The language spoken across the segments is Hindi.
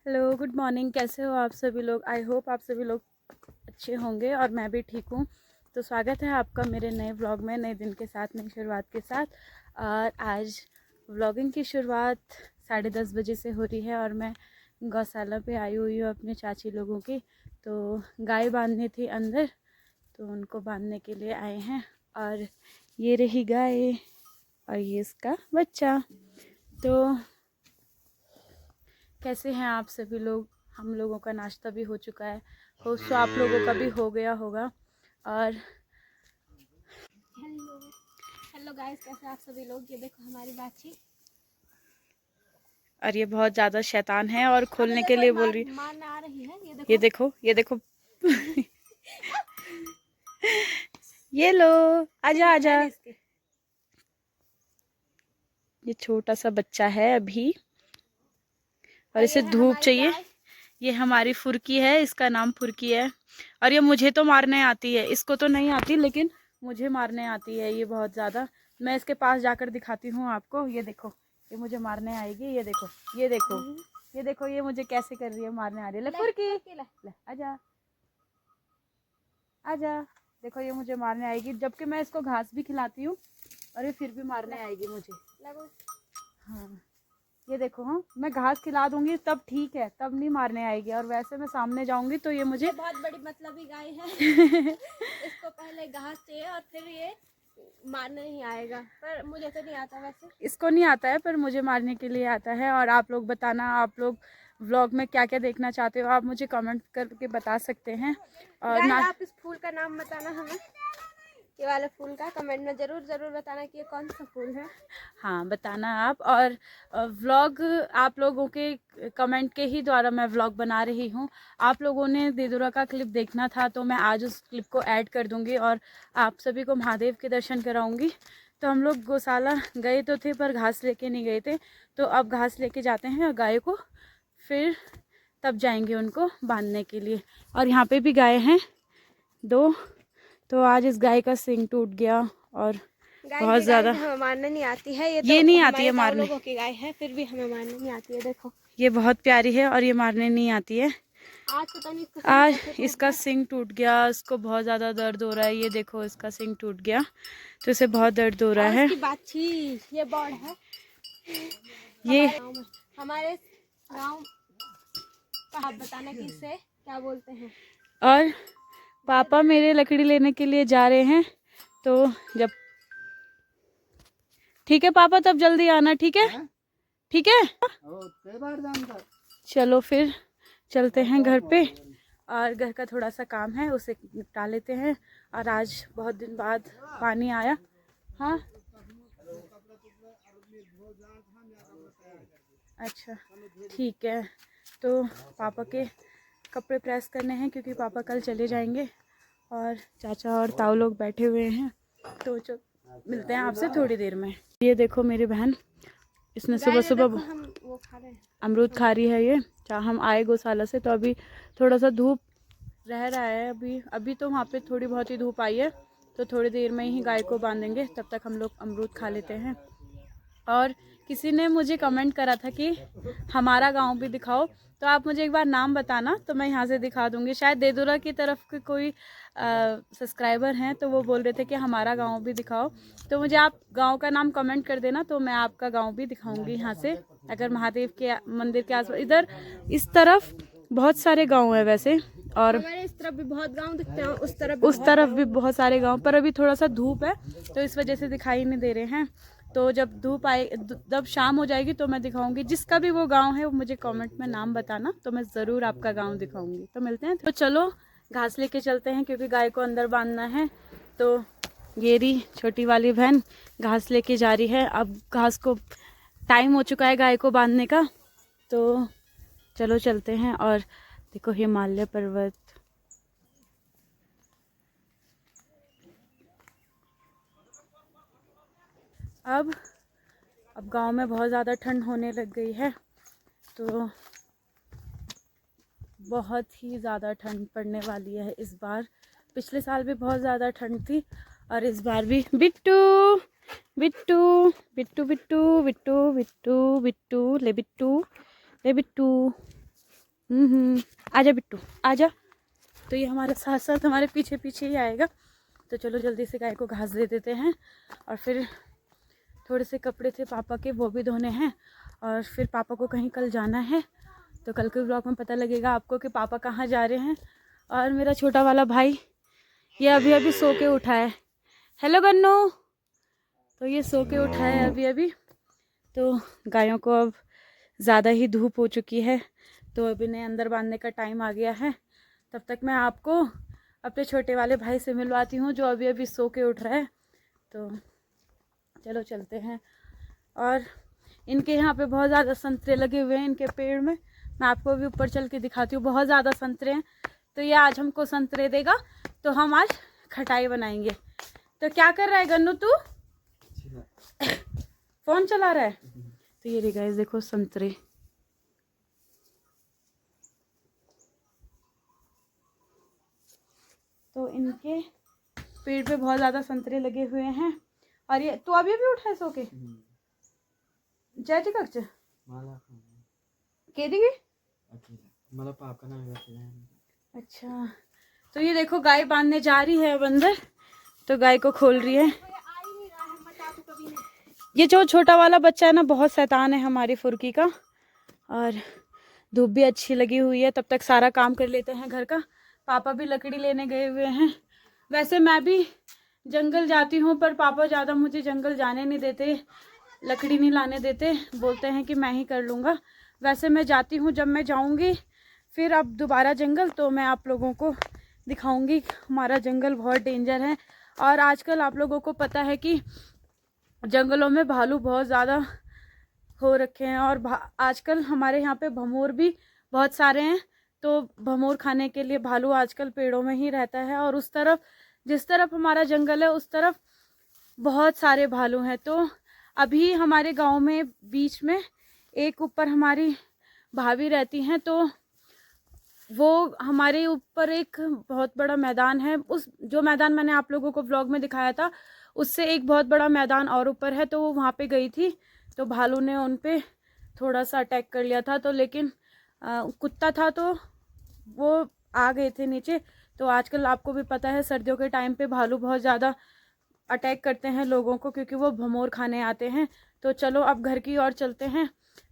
Hello, good morning. कैसे हो आप सभी लोग? आई होप आप सभी लोग अच्छे होंगे और मैं भी ठीक हूँ। तो स्वागत है आपका मेरे नए व्लॉग में, नए दिन के साथ, नई शुरुआत के साथ। और आज व्लॉगिंग की शुरुआत 10:30 बजे से हो रही है और मैं गौशाला पे आई हुई हूँ अपने चाची लोगों की। तो गाय बांधनी थी अंदर, तो उनको बांधने के लिए आए हैं। और ये रही गाय और ये इसका बच्चा। तो कैसे हैं आप सभी लोग? हम लोगों का नाश्ता भी हो चुका है, होप सो आप लोगों का भी हो गया होगा। और हेलो हेलो गाइस, कैसे आप सभी लोग? ये देखो हमारी बाछी। ये बहुत ज़्यादा शैतान है और खोलने के लिए बोल रही है। मारने आ रही है। ये देखो, ये देखो। ये लो, आजा आजा। ये छोटा सा बच्चा है अभी और इसे धूप चाहिए। ये हमारी फुर्की है, इसका नाम फुर्की है। और ये मुझे तो मारने आती है, इसको तो नहीं आती, लेकिन मुझे मारने आती है ये बहुत ज़्यादा। मैं इसके पास जाकर दिखाती हूँ आपको। ये देखो, ये मुझे मारने आएगी। ये देखो, ये देखो, ये देखो, ये मुझे कैसे कर रही है, मारने आ रही है। ले फुर्की, ले आजा आजा। देखो, ये मुझे मारने आएगी, जबकि मैं इसको घास भी खिलाती हूँ और ये फिर भी मारने आएगी मुझे। हाँ, ये देखो। हाँ, मैं घास खिला दूंगी तब ठीक है, तब नहीं मारने आएगी। और वैसे मैं सामने जाऊंगी तो ये मुझे बहुत बड़ी मतलबी गाय है। इसको पहले घास चाहिए और फिर ये मारने नहीं आएगा। पर मुझे तो नहीं आता, वैसे इसको नहीं आता है पर मुझे मारने के लिए आता है। और आप लोग बताना, आप लोग व्लॉग में क्या क्या देखना चाहते हो, आप मुझे कमेंट करके बता सकते हैं। और आप इस फूल का नाम बताना हमें। ये वाले फूल का कमेंट में जरूर बताना कि ये कौन सा फूल है। हाँ, बताना आप। और व्लॉग आप लोगों के कमेंट के ही द्वारा मैं व्लॉग बना रही हूँ। आप लोगों ने देदुरा का क्लिप देखना था तो मैं आज उस क्लिप को ऐड कर दूँगी और आप सभी को महादेव के दर्शन कराऊँगी। तो हम लोग गौशाला गए तो थे पर घास लेके नहीं गए थे, तो अब घास लेके जाते हैं और गाय को फिर तब जाएंगे उनको बांधने के लिए। और यहाँ पे भी गाय हैं 2। तो आज इस गाय का सींग टूट गया और बहुत ज़्यादा। हमें मारने नहीं आती है। ये ये तो नहीं आती है मारने, लोगों की गाय है, फिर भी हमें मारने नहीं आती है। देखो, ये बहुत प्यारी है और ये मारने नहीं आती है। आज पता नहीं आज इसका सींग टूट गया, इसको बहुत ज़्यादा दर्द हो रहा है। ये देखो, इसका सींग टूट गया तो इसे बहुत दर्द हो रहा है। बाछी ये बर्ड है। ये हमारे गांव का आप बताना कि इसे क्या बोलते हैं। और पापा मेरे लकड़ी लेने के लिए जा रहे हैं, तो जब ठीक है पापा, तब जल्दी आना। ठीक है, ठीक है। चलो फिर चलते हैं घर पे, और घर का थोड़ा सा काम है उसे निपटा लेते हैं। और आज बहुत दिन बाद पानी आया। हाँ, अच्छा, ठीक है। तो पापा के कपड़े प्रेस करने हैं क्योंकि पापा कल चले जाएंगे। और चाचा और ताऊ लोग बैठे हुए हैं, तो मिलते हैं आपसे थोड़ी देर में। ये देखो मेरी बहन, इसने सुबह सुबह अमरूद खा रही है। ये हम आए गौशाला से तो अभी थोड़ा सा धूप रह रहा है। अभी तो वहाँ पे थोड़ी बहुत ही धूप आई है, तो थोड़ी देर में ही गाय को बांधेंगे, तब तक हम लोग अमरूद खा लेते हैं। और किसी ने मुझे कमेंट करा था कि हमारा गांव भी दिखाओ, तो आप मुझे एक बार नाम बताना तो मैं यहाँ से दिखा दूँगी। शायद देदुरा की तरफ के कोई सब्सक्राइबर हैं, तो वो बोल रहे थे कि हमारा गांव भी दिखाओ। तो मुझे आप गांव का नाम कमेंट कर देना, तो मैं आपका गांव भी दिखाऊंगी यहाँ से। अगर महादेव के मंदिर के आसपास, इधर इस तरफ बहुत सारे गाँव है वैसे, और हमारे इस तरफ भी बहुत गांव दिखते हैं, उस तरफ भी बहुत सारे गांव, पर अभी थोड़ा सा धूप है तो इस वजह से दिखाई नहीं दे रहे हैं। तो जब धूप आए, जब शाम हो जाएगी तो मैं दिखाऊंगी। जिसका भी वो गांव है वो मुझे कमेंट में नाम बताना, तो मैं ज़रूर आपका गांव दिखाऊंगी। तो मिलते हैं। तो चलो घास लेके चलते हैं क्योंकि गाय को अंदर बांधना है। तो ये रही छोटी वाली बहन घास लेके जा रही है। अब घास को टाइम हो चुका है गाय को बांधने का, तो चलो चलते हैं। और देखो हिमालय पर्वत, अब गांव में बहुत ज़्यादा ठंड होने लग गई है, तो बहुत ही ज़्यादा ठंड पड़ने वाली है इस बार। पिछले साल भी बहुत ज़्यादा ठंड थी और इस बार भी। बिट्टू बिट्टू बिट्टू बिट्टू बिट्टू बिट्टू बिट्टू ले बिट्टू ले बिट्टू। आजा बिट्टू आजा। तो ये हमारे साथ साथ हमारे पीछे पीछे ही आएगा। तो चलो जल्दी से गाय को घास दे देते हैं। और फिर थोड़े से कपड़े थे पापा के, वो भी धोने हैं। और फिर पापा को कहीं कल जाना है, तो कल के ब्लॉग में पता लगेगा आपको कि पापा कहाँ जा रहे हैं। और मेरा छोटा वाला भाई ये अभी अभी सो के उठा है। हेलो गन्नू। तो ये सो के उठा है अभी अभी। तो गायों को अब ज़्यादा ही धूप हो चुकी है, तो अब इन्हें अंदर बांधने का टाइम आ गया है। तब तक मैं आपको अपने छोटे वाले भाई से मिलवाती हूँ जो अभी अभी सो के उठ रहा है। तो चलो चलते हैं। और इनके यहाँ पे बहुत ज़्यादा संतरे लगे हुए हैं इनके पेड़ में। मैं आपको अभी ऊपर चल के दिखाती हूँ, बहुत ज़्यादा संतरे हैं। तो ये आज हमको संतरे देगा, तो हम आज खटाई बनाएंगे। तो क्या कर रहा है गन्नू तू? फ़ोन चला रहा है। तो ये रही गाइस, देखो संतरे। तो इनके पेड़ पे बहुत ज़्यादा संतरे लगे हुए हैं। और ये तो अभी भी उठा है सो के? जय टिकच के दी मतलब पाप का नाम। अच्छा, तो ये देखो गाय बांधने जा रही है अब अंदर। तो गाय को खोल रही है। ये जो छोटा वाला बच्चा है ना, बहुत शैतान है हमारी फुर्की का। और धूप भी अच्छी लगी हुई है, तब तक सारा काम कर लेते हैं घर का। पापा भी लकड़ी लेने गए हुए हैं। वैसे मैं भी जंगल जाती हूँ, पर पापा ज़्यादा मुझे जंगल जाने नहीं देते, लकड़ी नहीं लाने देते, बोलते हैं कि मैं ही कर लूँगा। वैसे मैं जाती हूँ, जब मैं जाऊँगी फिर अब दोबारा जंगल, तो मैं आप लोगों को दिखाऊँगी। हमारा जंगल बहुत डेंजर है। और आजकल आप लोगों को पता है कि जंगलों में भालू बहुत ज़्यादा हो रखे हैं। और आजकल हमारे यहाँ पे भमोर भी बहुत सारे हैं। तो भमोर खाने के लिए भालू आजकल पेड़ों में ही रहता है। और उस तरफ, जिस तरफ हमारा जंगल है, उस तरफ बहुत सारे भालू हैं। तो अभी हमारे गांव में बीच में एक ऊपर हमारी भाभी रहती हैं, तो वो हमारे ऊपर एक बहुत बड़ा मैदान है। उस जो मैदान मैंने आप लोगों को व्लॉग में दिखाया था, उससे एक बहुत बड़ा मैदान और ऊपर है। तो वो वहाँ पे गई थी, तो भालू ने उन पे थोड़ा सा अटैक कर लिया था। तो लेकिन कुत्ता था, तो वो आ गए थे नीचे। तो आजकल आपको भी पता है, सर्दियों के टाइम पे भालू बहुत ज़्यादा अटैक करते हैं लोगों को, क्योंकि वो भमोर खाने आते हैं। तो चलो अब घर की ओर चलते हैं।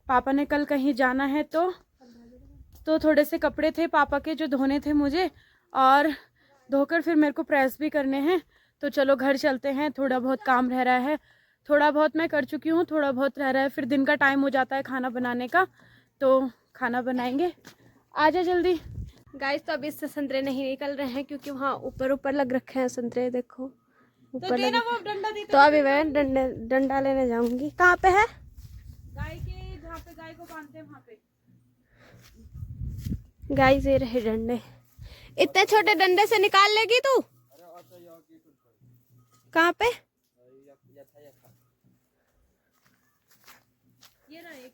पापा ने कल कहीं जाना है, तो थोड़े से कपड़े थे पापा के जो धोने थे मुझे, और धोकर फिर मेरे को प्रेस भी करने हैं। तो चलो घर चलते हैं, थोड़ा बहुत काम रह रहा है। थोड़ा बहुत मैं कर चुकी हूँ, थोड़ा बहुत रह रहा है। फिर दिन का टाइम हो जाता है खाना बनाने का, तो खाना बनाएंगे। आजा जल्दी। गाइस, तो अभी इससे संतरे नहीं निकल रहे हैं, क्योंकि वहाँ ऊपर ऊपर लग रखे हैं संतरे, देखो ऊपर लगे। वो डंडा दी तो अभी मैं डंडा लेने जाऊंगी। कहाँ पे है? गाय के, जहाँ पे गाय को बांधते हैं वहाँ पे। गाइस, ये रहे डंडे। इतने छोटे डंडे से निकाल लेगी तू? कहाँ पे? ये रहा एक,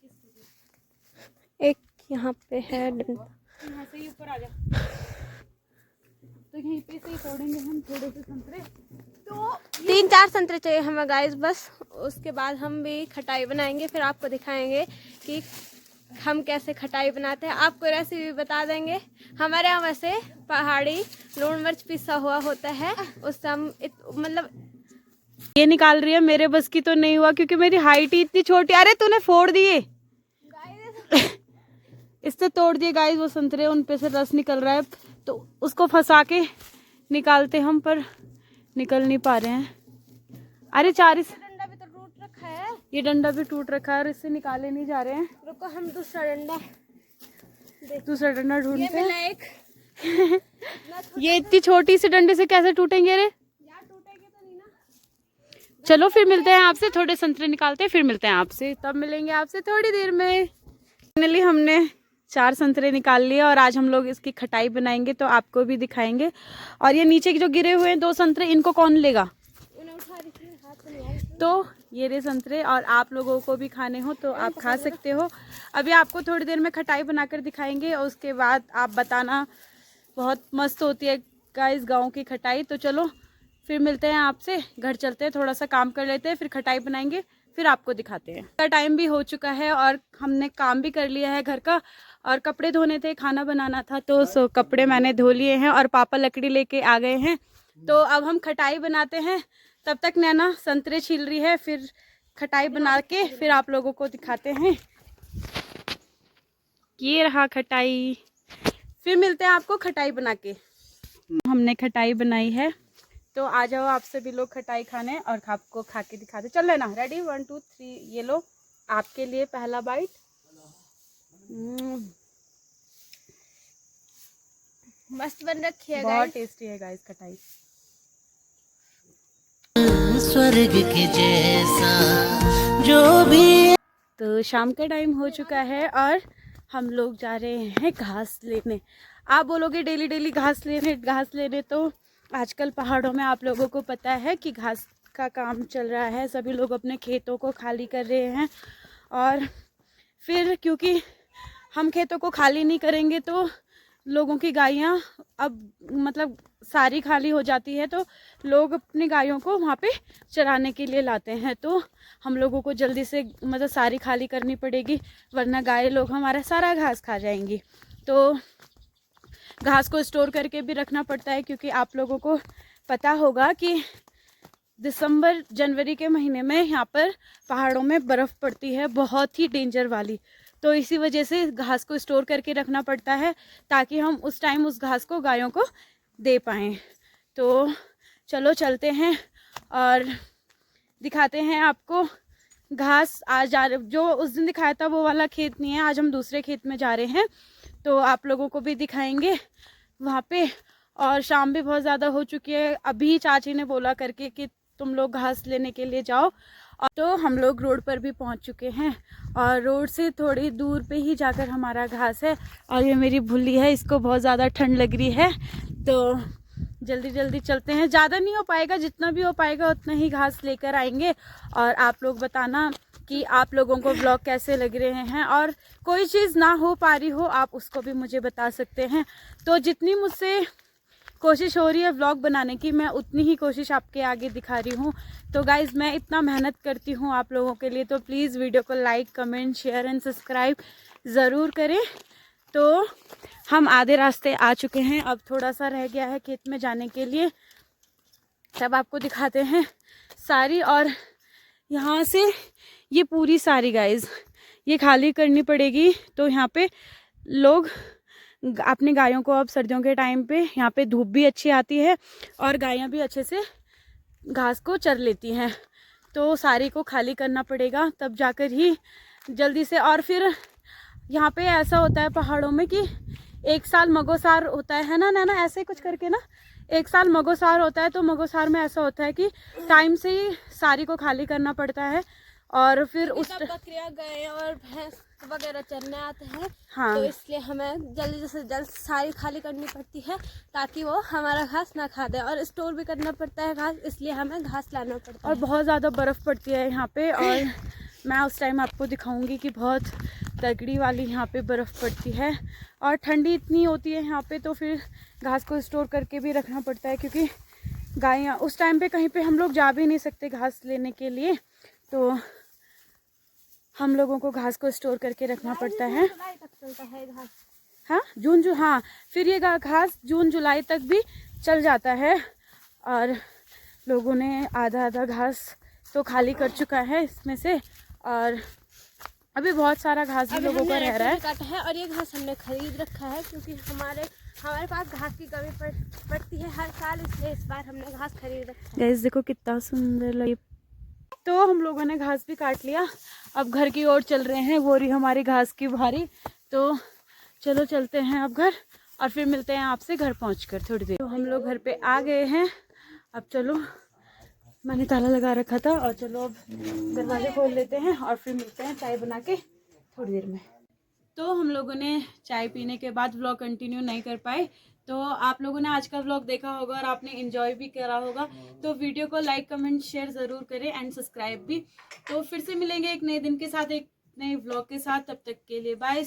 एक यहाँ पे है डंडा। यहाँ से ही ऊपर आ जा। तो यहीं पे से ही तोड़ेंगे हम थोड़े से संतरे। तो 3-4 संतरे चाहिए हमें गाइस बस। उसके बाद हम भी खटाई बनाएंगे, फिर आपको दिखाएंगे कि हम कैसे खटाई बनाते हैं। आपको रेसिपी बता देंगे। हमारे यहाँ वैसे पहाड़ी लूण मिर्च पिसा हुआ होता है, उससे हम मतलब ये निकाल रही है। मेरे बस की तो नहीं हुआ, क्योंकि मेरी हाइट ही इतनी छोटी। अरे तूने फोड़ दिए इससे तोड़ दिए गाइस वो संतरे, उन पे से रस निकल रहा है। तो उसको फंसा के निकालते हम, पर निकल नहीं पा रहे हैं। अरे डंडा भी तो टूट रखा है। ये डंडा भी टूट रखा है और इससे निकाले नहीं जा रहे हैं। रुको, हम दूसरा डंडा ढूंढते हैं। एक ये इतनी छोटी सी डंडे से कैसे टूटेंगे? रे यार, टूटेंगे तो नहीं ना। चलो फिर मिलते हैं आपसे, थोड़े संतरे निकालते हैं, फिर मिलते हैं आपसे। तब मिलेंगे आपसे थोड़ी देर में। फाइनली हमने 4 संतरे निकाल लिए और आज हम लोग इसकी खटाई बनाएंगे, तो आपको भी दिखाएंगे। और ये नीचे जो गिरे हुए हैं 2 संतरे, इनको कौन लेगा? तो ये रे संतरे, और आप लोगों को भी खाने हो तो आप खा सकते हो। अभी आपको थोड़ी देर में खटाई बनाकर दिखाएंगे, और उसके बाद आप बताना। बहुत मस्त होती है गाइस गाँव की खटाई। तो चलो फिर मिलते हैं आपसे, घर चलते हैं, थोड़ा सा काम कर लेते हैं, फिर खटाई बनाएंगे, फिर आपको दिखाते हैं। टाइम भी हो चुका है और हमने काम भी कर लिया है घर का, और कपड़े धोने थे, खाना बनाना था, तो कपड़े मैंने धो लिए हैं और पापा लकड़ी लेके आ गए हैं। तो अब हम खटाई बनाते हैं। तब तक नैना संतरे छील रही है, फिर खटाई बना के फिर आप लोगों को दिखाते हैं। ये रहा खटाई, फिर मिलते हैं आपको खटाई बना के। हमने खटाई बनाई है, तो आ जाओ आप सभी लोग खटाई खाने और आपको खा के दिखाते। चल लेना, रेडी 1 2 3। ये लो आपके लिए पहला बाइट। मस्त बन रखी है, बहुत टेस्टी है गाइस खटाई। स्वर्ग के जैसा जो भी। तो शाम का टाइम हो चुका है और हम लोग जा रहे हैं घास लेने। आप बोलोगे डेली डेली घास लेने, तो आजकल पहाड़ों में आप लोगों को पता है कि घास का काम चल रहा है, सभी लोग अपने खेतों को खाली कर रहे हैं। और फिर क्योंकि हम खेतों को खाली नहीं करेंगे तो लोगों की गायें अब मतलब सारी खाली हो जाती है, तो लोग अपनी गायों को वहाँ पे चराने के लिए लाते हैं। तो हम लोगों को जल्दी से मतलब सारी खाली करनी पड़ेगी, वरना गाय लोग हमारा सारा घास खा जाएंगी। तो घास को स्टोर करके भी रखना पड़ता है, क्योंकि आप लोगों को पता होगा कि दिसंबर जनवरी के महीने में यहाँ पर पहाड़ों में बर्फ़ पड़ती है, बहुत ही डेंजर वाली। तो इसी वजह से घास को स्टोर करके रखना पड़ता है, ताकि हम उस टाइम उस घास को गायों को दे पाएँ। तो चलो चलते हैं और दिखाते हैं आपको घास। आज जो उस दिन दिखाया था वो वाला खेत नहीं है, आज हम दूसरे खेत में जा रहे हैं, तो आप लोगों को भी दिखाएंगे वहाँ पे। और शाम भी बहुत ज़्यादा हो चुकी है। अभी चाची ने बोला करके कि तुम लोग घास लेने के लिए जाओ, और तो हम लोग रोड पर भी पहुँच चुके हैं, और रोड से थोड़ी दूर पे ही जाकर हमारा घास है। और ये मेरी भुल्ली है, इसको बहुत ज़्यादा ठंड लग रही है, तो जल्दी जल्दी चलते हैं। ज़्यादा नहीं हो पाएगा, जितना भी हो पाएगा उतना ही घास लेकर आएंगे। और आप लोग बताना कि आप लोगों को व्लॉग कैसे लग रहे हैं, और कोई चीज़ ना हो पा रही हो आप उसको भी मुझे बता सकते हैं। तो जितनी मुझसे कोशिश हो रही है व्लॉग बनाने की, मैं उतनी ही कोशिश आपके आगे दिखा रही हूँ। तो गाइज़ मैं इतना मेहनत करती हूँ आप लोगों के लिए, तो प्लीज़ वीडियो को like comment share and subscribe ज़रूर करें। तो हम आधे रास्ते आ चुके हैं, अब थोड़ा सा रह गया है खेत में जाने के लिए, तब आपको दिखाते हैं सारी। और यहाँ से ये पूरी सारी गाइज़ ये खाली करनी पड़ेगी। तो यहाँ पे लोग अपनी गायों को, अब सर्दियों के टाइम पे यहाँ पे धूप भी अच्छी आती है और गायें भी अच्छे से घास को चर लेती हैं, तो सारी को खाली करना पड़ेगा, तब जाकर ही जल्दी से। और फिर यहाँ पे ऐसा होता है पहाड़ों में कि एक साल मगोसार होता है ना नैना, ऐसे कुछ करके ना, एक साल मगोसार होता है। तो मगोसार में ऐसा होता है कि टाइम से ही सारी को खाली करना पड़ता है, और फिर उस बकरियां गाय और भैंस वगैरह चरने आते हैं। हाँ, तो इसलिए हमें जल्दी से जल्द सारी खाली करनी पड़ती है, ताकि वो हमारा घास ना खा दे। और स्टोर भी करना पड़ता है घास, इसलिए हमें घास लाना पड़ता है। और बहुत ज़्यादा बर्फ़ पड़ती है यहाँ पे, और मैं उस टाइम आपको दिखाऊंगी कि बहुत तगड़ी वाली यहाँ पे बर्फ़ पड़ती है, और ठंडी इतनी होती है यहाँ पे, तो फिर घास को स्टोर करके भी रखना पड़ता है, क्योंकि गायें उस टाइम पे कहीं पे हम लोग जा भी नहीं सकते घास लेने के लिए, तो हम लोगों को घास को स्टोर करके रखना पड़ता है। हाँ हाँ, फिर ये घास जून जुलाई तक भी चल जाता है। और लोगों ने आधा आधा घास तो खाली कर चुका है इसमें से, और अभी बहुत सारा घास भी लोगों का रह रहा है। काटा है, और ये घास हमने खरीद रखा है, क्योंकि हमारे पास घास की कमी पड़ती है हर साल, इसलिए इस बार हमने घास खरीद रखा है। गाइस देखो कितना सुंदर लगे। तो हम लोगों ने घास भी काट लिया, अब घर की ओर चल रहे हैं। वो रही हमारी घास की भारी, तो चलो चलते हैं अब घर, और फिर मिलते हैं आपसे घर पहुंचकर थोड़ी देर। तो हम लोग घर पे आ गए हैं, अब चलो, मैंने ताला लगा रखा था, और चलो अब दरवाजे खोल लेते हैं और फिर मिलते हैं चाय बना के थोड़ी देर में। तो हम लोगों ने चाय पीने के बाद व्लॉग कंटिन्यू नहीं कर पाए, तो आप लोगों ने आज का व्लॉग देखा होगा और आपने एंजॉय भी करा होगा, तो वीडियो को लाइक कमेंट शेयर ज़रूर करें एंड सब्सक्राइब भी। तो फिर से मिलेंगे एक नए दिन के साथ, एक नए व्लॉग के साथ, तब तक के लिए बाय।